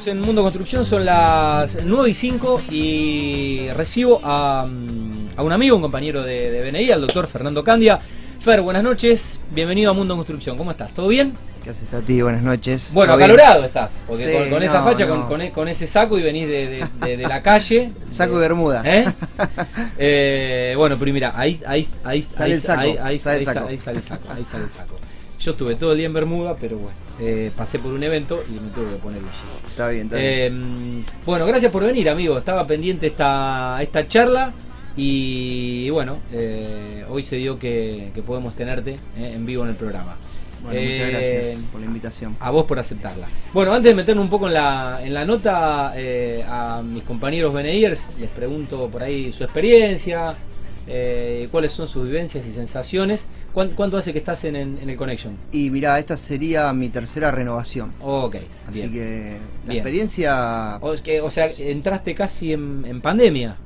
Estamos en Mundo Construcción, son las 9:05 y recibo a un amigo, un compañero de BNI, al doctor Fernando Candia. Fer, buenas noches, bienvenido a Mundo Construcción, ¿cómo estás? ¿Todo bien? ¿Qué haces, Tati? Buenas noches. Bueno, acalorado estás, porque sí, con esa facha, con ese saco y venís de la calle. Saco y bermuda. Bueno, pero mira, ahí sale el saco. Ahí sale el saco. Yo estuve todo el día en Bermuda, pero bueno, pasé por un evento y me tuve que poner un jean. Está bien. Bueno, gracias por venir, amigo. Estaba pendiente esta charla y bueno, hoy se dio que podemos tenerte en vivo en el programa. Bueno, muchas gracias por la invitación. A vos por aceptarla. Bueno, antes de meternos un poco en la nota, a mis compañeros BNIers les pregunto por ahí su experiencia, cuáles son sus vivencias y sensaciones. ¿Cuánto hace que estás en el Connection? Y mirá, esta sería mi tercera renovación. Ok, así bien. Que la experiencia... O sea, entraste casi en pandemia.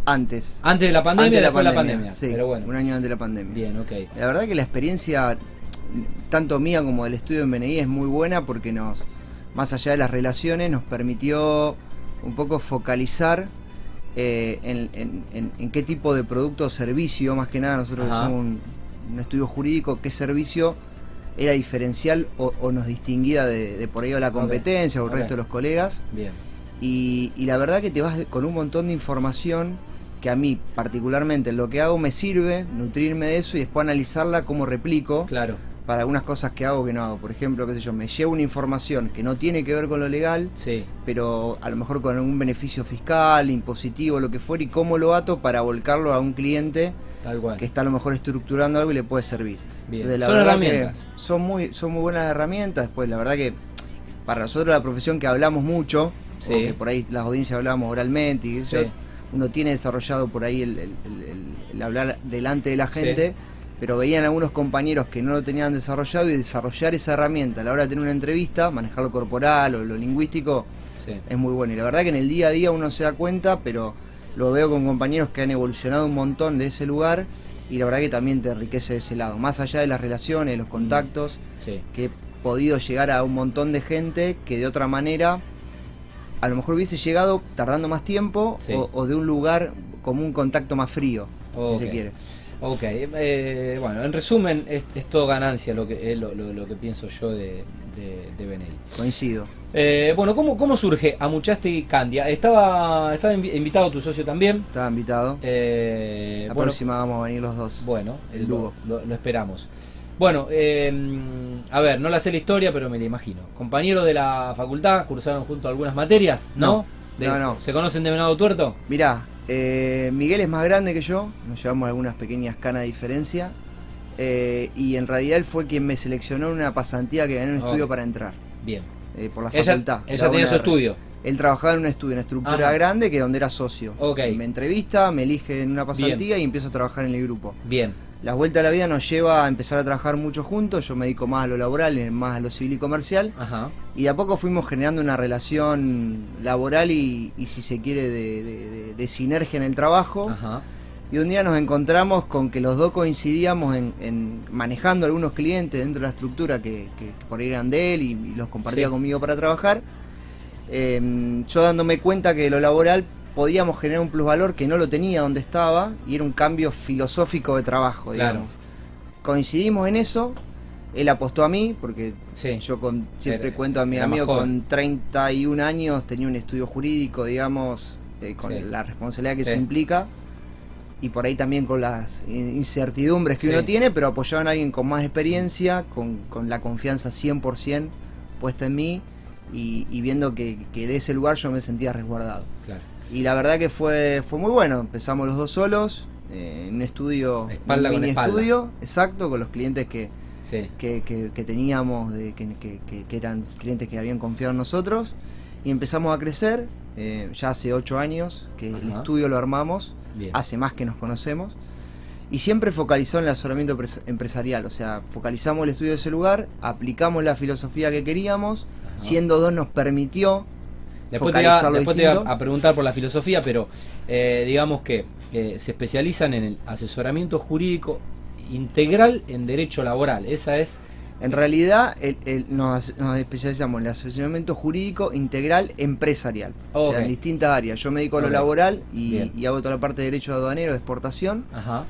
Antes de la pandemia, después de la pandemia. Sí, pero bueno. Un año antes de la pandemia. Bien, ok. La verdad que la experiencia, tanto mía como del estudio en BNI, es muy buena porque más allá de las relaciones, nos permitió un poco focalizar en qué tipo de producto o servicio, más que nada nosotros que somos un estudio jurídico, qué servicio era diferencial o nos distinguía de por ahí de la competencia o el resto de los colegas. Bien. Y la verdad que te vas con un montón de información que a mí particularmente en lo que hago me sirve nutrirme de eso y después analizarla como replico. Claro. Para algunas cosas que hago que no hago. Por ejemplo, qué sé yo, me llevo una información que no tiene que ver con lo legal, sí, pero a lo mejor con algún beneficio fiscal, impositivo, lo que fuera, y cómo lo ato para volcarlo a un cliente tal cual, que está a lo mejor estructurando algo y le puede servir. Bien. Entonces, Son herramientas. Son muy buenas herramientas. Después, la verdad que para nosotros la profesión que hablamos mucho, sí, porque por ahí las audiencias hablamos oralmente y eso, sí, uno tiene desarrollado por ahí el hablar delante de la gente, sí, pero veían algunos compañeros que no lo tenían desarrollado y desarrollar esa herramienta a la hora de tener una entrevista, manejar lo corporal o lo lingüístico, sí, es muy bueno. Y la verdad que en el día a día uno se da cuenta, pero lo veo con compañeros que han evolucionado un montón de ese lugar y la verdad que también te enriquece de ese lado. Más allá de las relaciones, los contactos, sí, que he podido llegar a un montón de gente que de otra manera a lo mejor hubiese llegado tardando más tiempo, sí, o de un lugar como un contacto más frío, si se quiere. Ok, bueno, en resumen es todo ganancia lo que pienso yo de BNI. Coincido. Bueno, ¿cómo surge Amuchastegui Candia? Estaba invitado tu socio también. Estaba invitado. La próxima vamos a venir los dos. Bueno, el dúo. Lo esperamos. Bueno, a ver, no la sé la historia, pero me la imagino. Compañeros de la facultad, cursaron juntos algunas materias, ¿no? No. ¿Se conocen de Venado Tuerto? Mirá, Miguel es más grande que yo, nos llevamos algunas pequeñas canas de diferencia, y en realidad él fue quien me seleccionó en una pasantía que gané en un estudio para entrar. Bien. Por la facultad. ¿Ella tenía su estudio? Él trabajaba en un estudio, en una estructura grande, que donde era socio. Okay. Me entrevista, me elige en una pasantía, bien, y empiezo a trabajar en el grupo. Bien. La vuelta a la vida nos lleva a empezar a trabajar mucho juntos. Yo me dedico más a lo laboral, más a lo civil y comercial. Ajá. Y de a poco fuimos generando una relación laboral y si se quiere, de sinergia en el trabajo. Ajá. Y un día nos encontramos con que los dos coincidíamos en manejando algunos clientes dentro de la estructura que por ahí eran de él y los compartía, sí, conmigo para trabajar. Yo dándome cuenta que lo laboral podíamos generar un plusvalor que no lo tenía donde estaba y era un cambio filosófico de trabajo, digamos. Claro. Coincidimos en eso, él apostó a mí, porque sí, yo siempre cuento a mi amigo, con 31 años tenía un estudio jurídico, digamos, con sí, la responsabilidad que sí, eso implica, y por ahí también con las incertidumbres que sí, uno tiene, pero apoyaban a alguien con más experiencia, con la confianza 100% puesta en mí, y viendo que de ese lugar yo me sentía resguardado. Claro. Y la verdad que fue muy bueno. Empezamos los dos solos, en un estudio, espalda un mini con espalda. Estudio, exacto, con los clientes que teníamos, que eran clientes que habían confiado en nosotros, y empezamos a crecer. Ya hace 8 años que el estudio lo armamos. Bien. Hace más que nos conocemos, y siempre focalizó en el asesoramiento empresarial. O sea, focalizamos el estudio de ese lugar, aplicamos la filosofía que queríamos. Siendo dos nos permitió. Después te iba a preguntar por la filosofía, pero digamos que se especializan en el asesoramiento jurídico integral en derecho laboral. Esa es En realidad nos especializamos en el asesoramiento jurídico integral empresarial, o sea, en distintas áreas. Yo me dedico a lo laboral y hago toda la parte de derecho aduanero, de exportación. Ajá.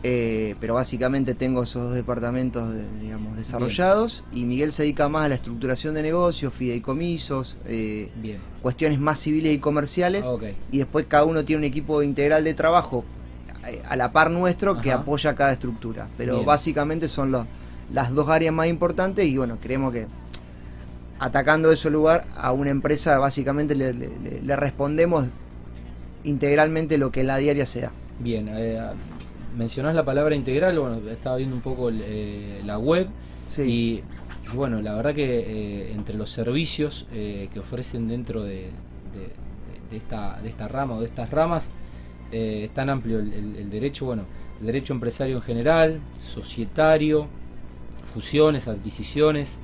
Pero básicamente tengo esos dos departamentos digamos, desarrollados. Bien. Y Miguel se dedica más a la estructuración de negocios, fideicomisos, cuestiones más civiles y comerciales. Y después cada uno tiene un equipo integral de trabajo a la par nuestro que apoya cada estructura. Pero básicamente son las dos áreas más importantes y bueno, creemos que atacando ese lugar a una empresa básicamente le respondemos integralmente lo que en la diaria sea. Bien, mencionás la palabra integral, bueno, estaba viendo un poco la web y bueno, la verdad que entre los servicios que ofrecen dentro de esta rama o de estas ramas es tan amplio el derecho, bueno, el derecho empresario en general, societario, fusiones, adquisiciones,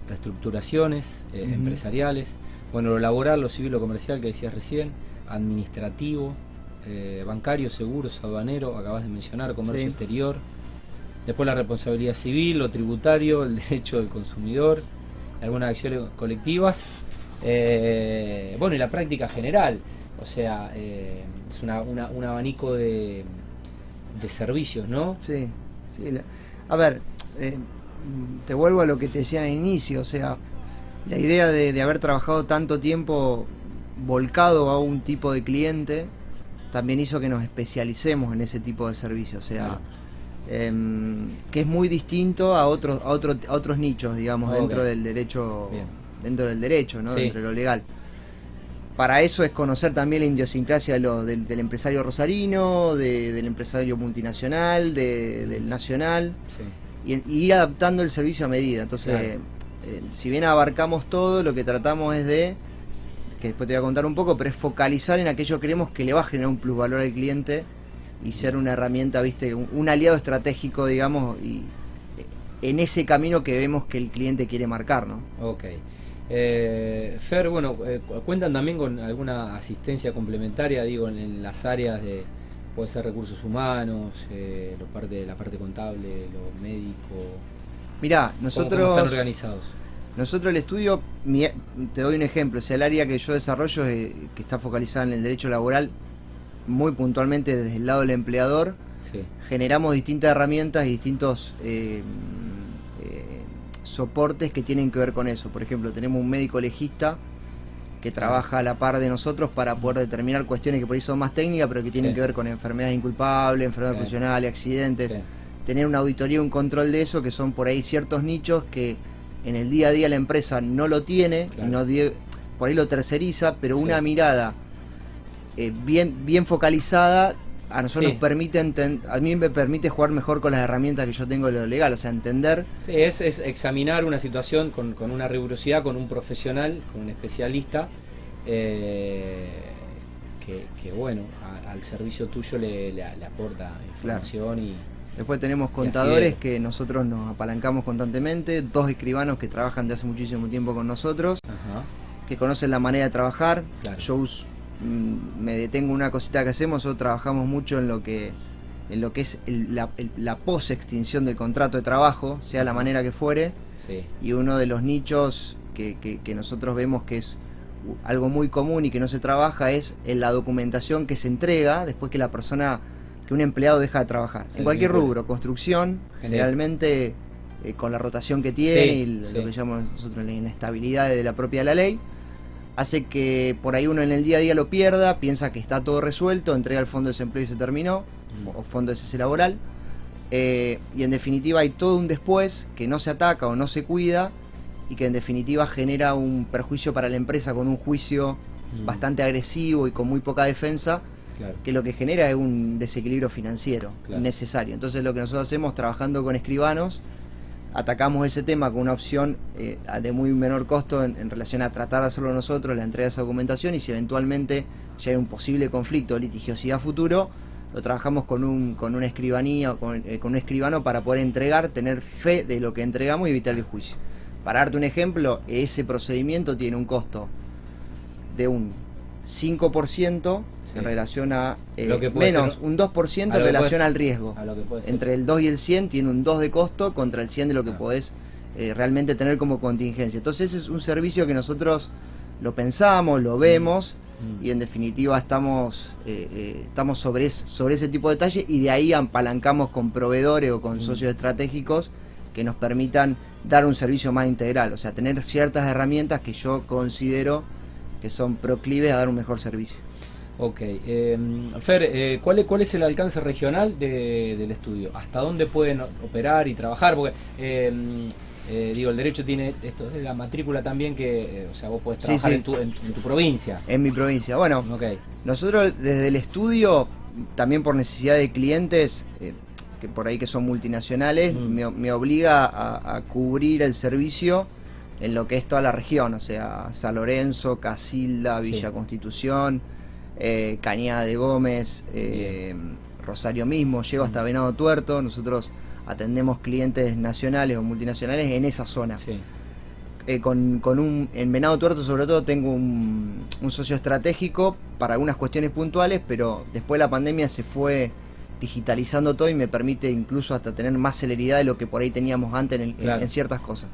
reestructuraciones empresariales, bueno, lo laboral, lo civil, lo comercial que decías recién, administrativo, bancario, seguros, aduanero, acabas de mencionar, comercio exterior, después la responsabilidad civil, lo tributario, el derecho del consumidor, algunas acciones colectivas, bueno, y la práctica general, o sea, es un abanico de servicios, ¿no? Sí. A ver, te vuelvo a lo que te decía al inicio, o sea, la idea de haber trabajado tanto tiempo volcado a un tipo de cliente también hizo que nos especialicemos en ese tipo de servicios, o sea, que es muy distinto a otros nichos, digamos, dentro del derecho, ¿no? Dentro de lo legal. Para eso es conocer también la idiosincrasia del empresario rosarino, del empresario multinacional, del nacional, y ir adaptando el servicio a medida. Entonces, si bien abarcamos todo, lo que tratamos es que después te voy a contar un poco, pero es focalizar en aquello que creemos que le va a generar un plusvalor al cliente y ser una herramienta, ¿viste? Un aliado estratégico, digamos, y en ese camino que vemos que el cliente quiere marcar, ¿no? Ok. Fer, bueno, ¿cuentan también con alguna asistencia complementaria, digo, en las áreas de, puede ser recursos humanos, la parte contable, lo médico? Mirá, nosotros... ¿Cómo están organizados? Nosotros el estudio, te doy un ejemplo, o sea, el área que yo desarrollo que está focalizada en el derecho laboral, muy puntualmente desde el lado del empleador, generamos distintas herramientas y distintos soportes que tienen que ver con eso. Por ejemplo, tenemos un médico legista que trabaja a la par de nosotros para poder determinar cuestiones que por ahí son más técnicas, pero que tienen que ver con enfermedades inculpables, enfermedades profesionales, accidentes. Tener una auditoría, un control de eso, que son por ahí ciertos nichos que en el día a día la empresa no lo tiene, y por ahí lo terceriza, pero una mirada bien focalizada a nosotros nos permite a mí me permite jugar mejor con las herramientas que yo tengo de lo legal, o sea, entender. Sí, es examinar una situación con una rigurosidad, con un profesional, con un especialista, que bueno, al servicio tuyo le aporta información y... Después tenemos contadores que nosotros nos apalancamos constantemente, 2 escribanos que trabajan de hace muchísimo tiempo con nosotros, que conocen la manera de trabajar. Yo me detengo una cosita que hacemos, nosotros trabajamos mucho en lo que es la post-extinción del contrato de trabajo, sea la manera que fuere, y uno de los nichos que nosotros vemos que es algo muy común y que no se trabaja es en la documentación que se entrega después que un empleado deja de trabajar. En cualquier rubro, construcción, generalmente con la rotación que tiene y lo que llamamos nosotros la inestabilidad de la propia la ley, hace que por ahí uno en el día a día lo pierda, piensa que está todo resuelto, entrega el fondo de desempleo y se terminó, o fondo de cese laboral, y en definitiva hay todo un después que no se ataca o no se cuida, y que en definitiva genera un perjuicio para la empresa con un juicio bastante agresivo y con muy poca defensa, que lo que genera es un desequilibrio financiero innecesario. Entonces lo que nosotros hacemos trabajando con escribanos, atacamos ese tema con una opción de muy menor costo en relación a tratar de hacerlo nosotros, la entrega de esa documentación, y si eventualmente ya hay un posible conflicto o litigiosidad futuro, lo trabajamos con una escribanía, con un escribano para poder entregar, tener fe de lo que entregamos y evitar el juicio. Para darte un ejemplo, ese procedimiento tiene un costo de un 5% en relación a menos, un 2% en relación al riesgo. A lo que puede ser. Entre el 2 y el 100 tiene un 2 de costo contra el 100 de lo que podés realmente tener como contingencia. Entonces ese es un servicio que nosotros lo pensamos, lo vemos y en definitiva estamos sobre ese tipo de detalle, y de ahí apalancamos con proveedores o con socios estratégicos que nos permitan dar un servicio más integral, o sea, tener ciertas herramientas que yo considero que son proclives a dar un mejor servicio. Ok, Fer, ¿cuál es el alcance regional del estudio? ¿Hasta dónde pueden operar y trabajar? Porque el derecho tiene esto de la matrícula también, que o sea, vos podés trabajar en tu provincia. En mi provincia. Bueno, nosotros desde el estudio, también por necesidad de clientes, que por ahí que son multinacionales, me obliga a cubrir el servicio en lo que es toda la región, o sea, San Lorenzo, Casilda, Villa Constitución, Cañada de Gómez, Rosario mismo, llego hasta Venado Tuerto. Nosotros atendemos clientes nacionales o multinacionales en esa zona. En Venado Tuerto sobre todo tengo un socio estratégico para algunas cuestiones puntuales, pero después de la pandemia se fue digitalizando todo y me permite incluso hasta tener más celeridad de lo que por ahí teníamos antes en ciertas cosas.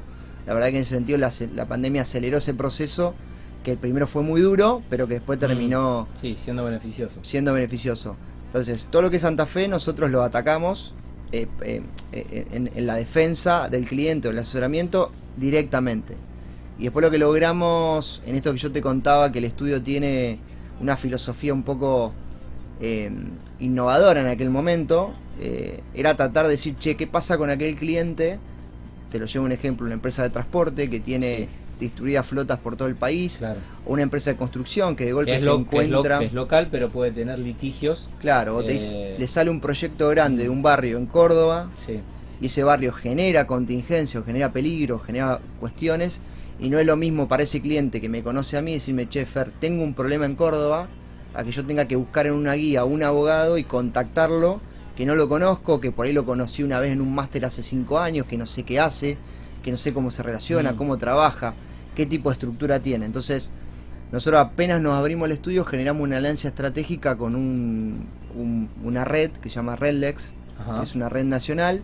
La verdad que en ese sentido la pandemia aceleró ese proceso, que el primero fue muy duro, pero que después terminó siendo beneficioso. Entonces, todo lo que es Santa Fe nosotros lo atacamos en la defensa del cliente o el asesoramiento directamente. Y después lo que logramos, en esto que yo te contaba, que el estudio tiene una filosofía un poco innovadora en aquel momento, era tratar de decir, che, ¿qué pasa con aquel cliente? Te lo llevo un ejemplo, una empresa de transporte que tiene distribuidas flotas por todo el país, o una empresa de construcción que de golpe se encuentra... Que es local, pero puede tener litigios. Claro, le sale un proyecto grande de un barrio en Córdoba, y ese barrio genera contingencia, o genera peligro, genera cuestiones, y no es lo mismo para ese cliente que me conoce a mí decirme, che, Fer, tengo un problema en Córdoba, a que yo tenga que buscar en una guía a un abogado y contactarlo, que no lo conozco, que por ahí lo conocí una vez en un máster hace 5 años, que no sé qué hace, que no sé cómo se relaciona, cómo trabaja, qué tipo de estructura tiene. Entonces, nosotros apenas nos abrimos el estudio, generamos una alianza estratégica con una red que se llama Redlex, que es una red nacional,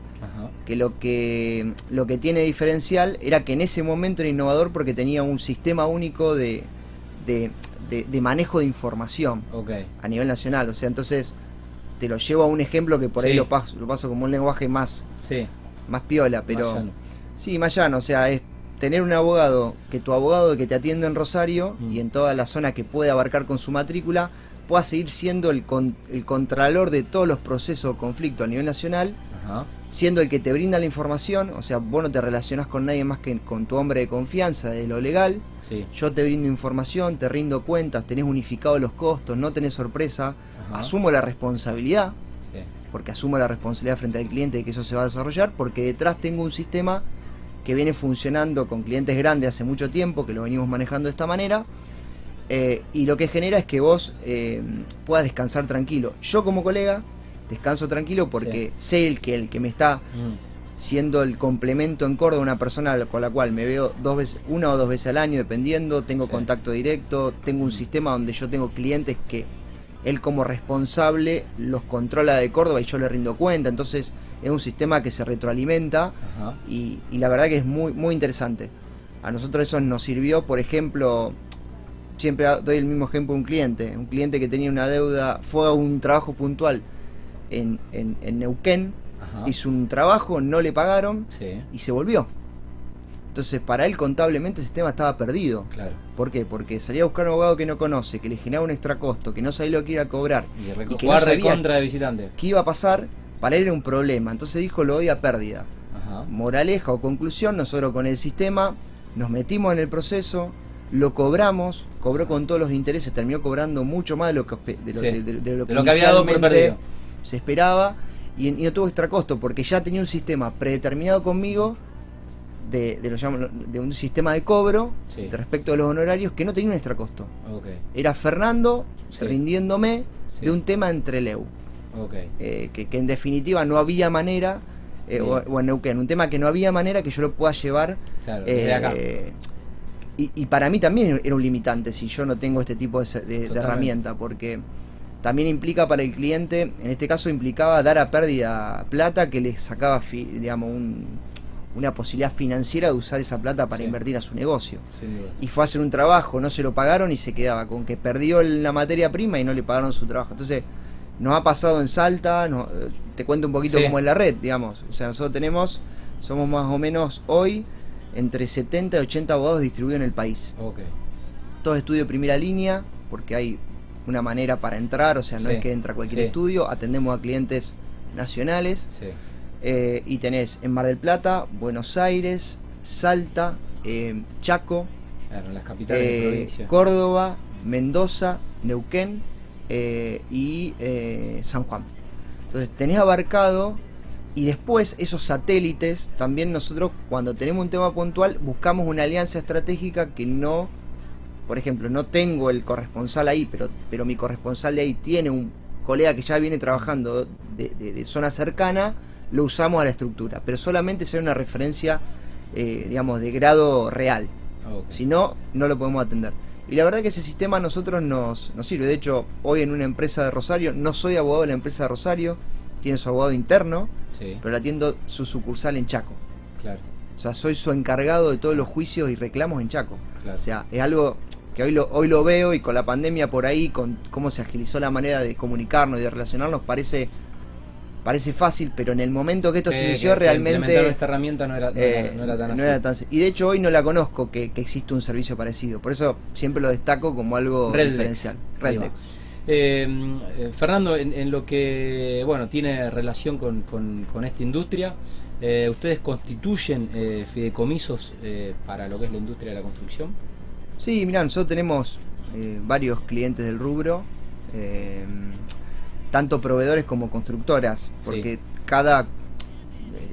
que lo que tiene diferencial era que en ese momento era innovador porque tenía un sistema único de manejo de información a nivel nacional. O sea, entonces te lo llevo a un ejemplo que por ahí lo paso como un lenguaje más piola, pero más llano. O sea, es tener un abogado, que tu abogado que te atiende en Rosario y en toda la zona que puede abarcar con su matrícula, pueda seguir siendo el contralor de todos los procesos de conflicto a nivel nacional, siendo el que te brinda la información. O sea, vos no te relacionás con nadie más que con tu hombre de confianza de lo legal. Yo te brindo información, te rindo cuentas, tenés unificados los costos, no tenés sorpresa, asumo la responsabilidad, porque asumo la responsabilidad frente al cliente de que eso se va a desarrollar, porque detrás tengo un sistema que viene funcionando con clientes grandes hace mucho tiempo, que lo venimos manejando de esta manera, y lo que genera es que vos puedas descansar tranquilo. Yo como colega descanso tranquilo porque sé el que me está siendo el complemento en Córdoba, una persona con la cual me veo 1 o 2 veces al año, dependiendo, tengo contacto directo, tengo un sistema donde yo tengo clientes que él como responsable los controla de Córdoba y yo le rindo cuenta. Entonces es un sistema que se retroalimenta y la verdad que es muy, muy interesante. A nosotros eso nos sirvió, por ejemplo, siempre doy el mismo ejemplo de un cliente que tenía una deuda, fue a un trabajo puntual en Neuquén, hizo un trabajo, no le pagaron y se volvió. Entonces para él contablemente el sistema estaba perdido. ¿Por qué? Porque salía a buscar un abogado que no conoce, que le generaba un extra costo, que no sabía lo que iba a cobrar y que no sabía contra de visitante. Qué iba a pasar. Para él era un problema, entonces dijo, lo doy a pérdida. Moraleja o conclusión, nosotros con el sistema nos metimos en el proceso, lo cobramos, cobró con todos los intereses, terminó cobrando mucho más de lo que había dado por perdido. Se esperaba, y no tuvo extra costo porque ya tenía un sistema predeterminado conmigo de un sistema de cobro respecto a los honorarios que no tenía un extra costo. Era Fernando rindiéndome de un tema entre Leu. Que en definitiva no había manera, o en Neuquén, un tema que no había manera que yo lo pueda llevar, y para mí también era un limitante si yo no tengo este tipo de herramienta, porque también implica para el cliente, en este caso implicaba dar a pérdida plata que le sacaba, digamos, una posibilidad financiera de usar esa plata para invertir a su negocio. Y fue a hacer un trabajo, no se lo pagaron y se quedaba con que perdió la materia prima y no le pagaron su trabajo. Entonces, nos ha pasado en Salta, te cuento un poquito cómo es la red, digamos. O sea, nosotros somos más o menos hoy entre 70 y 80 abogados distribuidos en el país. Todos estudios de primera línea, porque hay una manera para entrar, o sea, no es que entra cualquier estudio, atendemos a clientes nacionales. Y tenés en Mar del Plata, Buenos Aires, Salta, Chaco, las capitales de provincia, Córdoba, Mendoza, Neuquén y San Juan. Entonces tenés abarcado, y después esos satélites, también nosotros cuando tenemos un tema puntual buscamos una alianza estratégica que no, por ejemplo, no tengo el corresponsal ahí, pero mi corresponsal de ahí tiene un colega que ya viene trabajando de zona cercana, lo usamos a la estructura, pero solamente sea una referencia, digamos, de grado real. Si no, no lo podemos atender. Y la verdad que ese sistema a nosotros nos sirve. De hecho, hoy en una empresa de Rosario, no soy abogado de la empresa de Rosario, tiene su abogado interno, pero le atiendo su sucursal en Chaco. O sea, soy su encargado de todos los juicios y reclamos en Chaco. O sea, es algo que hoy lo veo, y con la pandemia por ahí, con cómo se agilizó la manera de comunicarnos y de relacionarnos, parece fácil, pero en el momento que esto se inició realmente esta herramienta no era tan así. Y de hecho hoy no la conozco que existe un servicio parecido, por eso siempre lo destaco como algo diferencial. Reldex. Fernando, en lo que tiene relación con esta industria, ¿ustedes constituyen fideicomisos para lo que es la industria de la construcción? Sí, mirá, nosotros tenemos varios clientes del rubro, tanto proveedores como constructoras, porque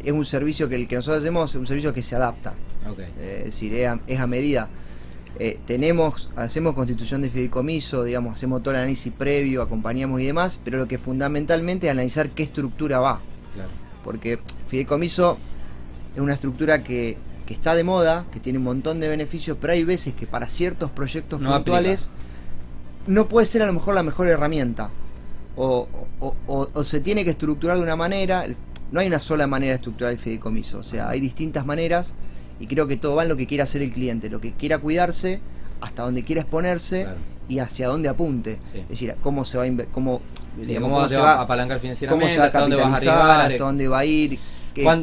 es un servicio que el que nosotros hacemos es un servicio que se adapta, es decir, es a medida. Hacemos constitución de fideicomiso, digamos, hacemos todo el análisis previo, acompañamos y demás, pero lo que fundamentalmente es analizar qué estructura va, porque fideicomiso es una estructura que está de moda, que tiene un montón de beneficios, pero hay veces que para ciertos proyectos puntuales no puede ser a lo mejor la mejor herramienta. O se tiene que estructurar de una manera. No hay una sola manera de estructurar el fideicomiso, o sea, hay distintas maneras, y creo que todo va en lo que quiera hacer el cliente, lo que quiera cuidarse, hasta donde quiera exponerse, y hacia dónde apunte. Es decir, cómo se va a cómo se va a apalancar financieramente, cómo se va a capitalizar, hasta dónde va a ir,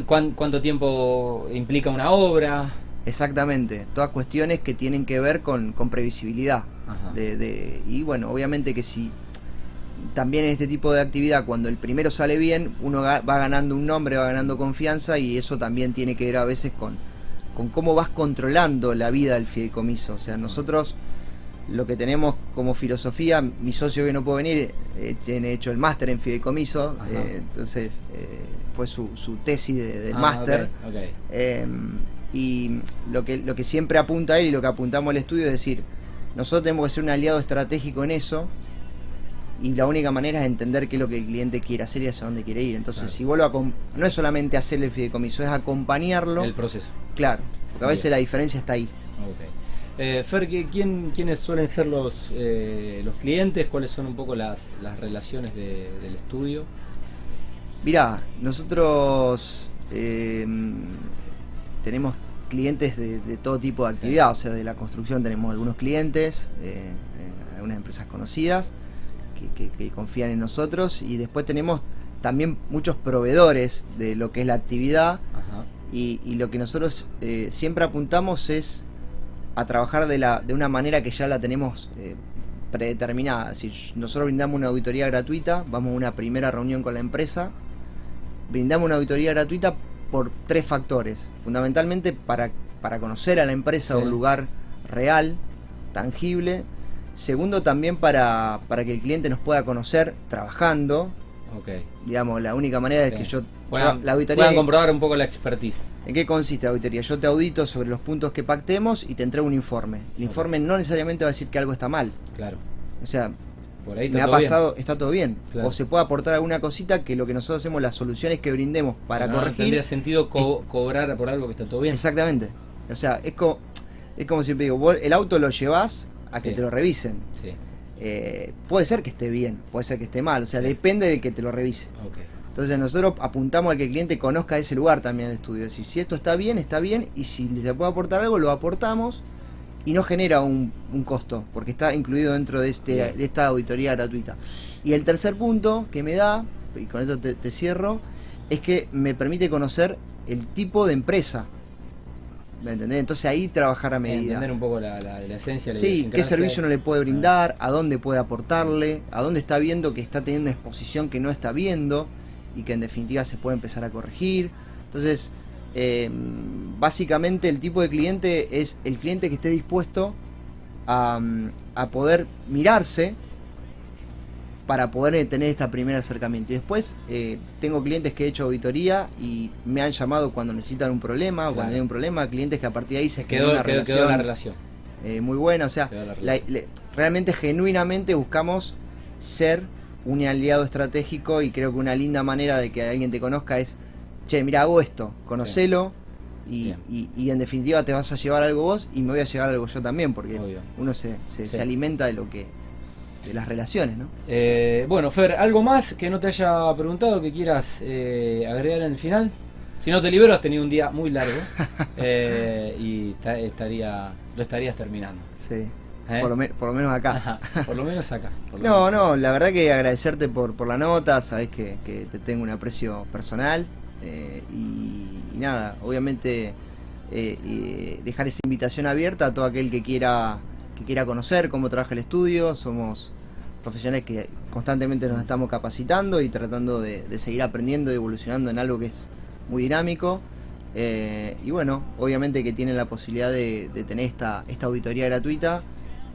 ¿cuánto tiempo implica una obra? Exactamente, todas cuestiones que tienen que ver con previsibilidad. Y bueno, obviamente que si también en este tipo de actividad, cuando el primero sale bien, uno va ganando un nombre, va ganando confianza, y eso también tiene que ver a veces con cómo vas controlando la vida del fideicomiso. O sea, nosotros lo que tenemos como filosofía, mi socio que no puede venir, tiene hecho el máster en fideicomiso, entonces fue su tesis del máster. Y lo que siempre apunta él y lo que apuntamos al estudio es decir, nosotros tenemos que ser un aliado estratégico en eso, y la única manera es entender qué es lo que el cliente quiere hacer y hacia dónde quiere ir. Entonces, si vos no es solamente hacerle el fideicomiso, es acompañarlo. El proceso. Claro, porque a veces la diferencia está ahí. Fer, ¿quiénes suelen ser los clientes? ¿Cuáles son un poco las relaciones del estudio? Mirá, nosotros tenemos clientes de todo tipo de actividad, o sea, de la construcción tenemos algunos clientes, algunas empresas conocidas que confían en nosotros, y después tenemos también muchos proveedores de lo que es la actividad, y lo que nosotros siempre apuntamos es a trabajar de una manera que ya la tenemos predeterminada. Si nosotros brindamos una auditoría gratuita, vamos a una primera reunión con la empresa, brindamos una auditoría gratuita por 3 factores, fundamentalmente para conocer a la empresa, un lugar real, tangible. Segundo, también para que el cliente nos pueda conocer trabajando. Digamos, la única manera es que la auditoría, puedan comprobar un poco la expertise. ¿En qué consiste la auditoría? Yo te audito sobre los puntos que pactemos y te entrego un informe. El informe no necesariamente va a decir que algo está mal. O sea, por ahí me ha pasado, está todo bien. O se puede aportar alguna cosita que lo que nosotros hacemos, las soluciones que brindemos para corregir. Tendría sentido cobrar por algo que está todo bien. Exactamente. O sea, es como siempre digo, vos el auto lo llevás a que Sí. te lo revisen. Sí. Puede ser que esté bien, puede ser que esté mal, o sea, Sí. depende del que te lo revise. Ok. Entonces nosotros apuntamos a que el cliente conozca ese lugar también en el estudio. Si esto está bien, y si se puede aportar algo, lo aportamos y no genera un costo, porque está incluido dentro de esta auditoría gratuita. Y el tercer punto que me da, y con esto te cierro, es que me permite conocer el tipo de empresa. ¿Me entendés? Entonces ahí trabajar a medida. Entender un poco la esencia. La Sí, qué idiosincrasia. servicio no le puede brindar, a dónde puede aportarle, a dónde está viendo que está teniendo una exposición que no está viendo y que en definitiva se puede empezar a corregir. Entonces, básicamente el tipo de cliente es el cliente que esté dispuesto a poder mirarse para poder tener este primer acercamiento. Y después tengo clientes que he hecho auditoría y me han llamado cuando necesitan un problema, o cuando Claro. hay un problema, clientes que a partir de ahí se Quedó la relación. muy buena, o sea, Quedó la relación. realmente genuinamente buscamos ser un aliado estratégico, y creo que una linda manera de que alguien te conozca es, che, mira, hago esto, conocelo, y en definitiva te vas a llevar algo vos y me voy a llevar algo yo también, porque Obvio. uno se alimenta de las relaciones, ¿no? Bueno, Fer, ¿algo más que no te haya preguntado que quieras agregar en el final? Si no te libero, has tenido un día muy largo y lo estarías terminando. Sí. ¿Eh? Por lo menos acá. Ajá, por lo menos acá. No, la verdad que agradecerte por la nota, sabés que te tengo un aprecio personal, y nada, obviamente dejar esa invitación abierta a todo aquel que quiera conocer cómo trabaja el estudio. Somos profesionales que constantemente nos estamos capacitando y tratando de seguir aprendiendo y evolucionando en algo que es muy dinámico. Y bueno, obviamente que tienen la posibilidad de tener esta auditoría gratuita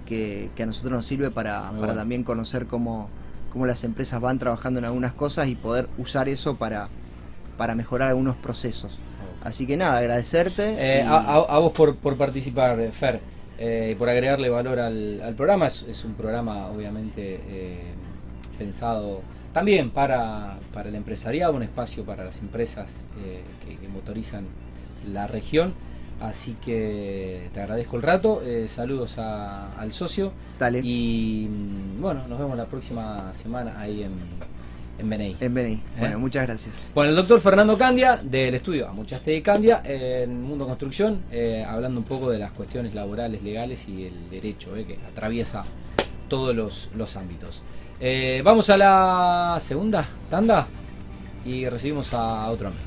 que a nosotros nos sirve para también conocer cómo las empresas van trabajando en algunas cosas y poder usar eso para mejorar algunos procesos. Así que nada, agradecerte. A vos por participar, Fer, y por agregarle valor al programa. Es un programa obviamente pensado también para el empresariado, un espacio para las empresas que motorizan la región. Así que te agradezco el rato, saludos al socio. Dale. Y bueno, nos vemos la próxima semana ahí en BNI. En BNI. Bueno, muchas gracias. Bueno, el doctor Fernando Candia, del estudio Amuchastegui Candia, en Mundo Construcción, hablando un poco de las cuestiones laborales, legales y el derecho, que atraviesa todos los ámbitos. Vamos a la segunda tanda y recibimos a otro amigo.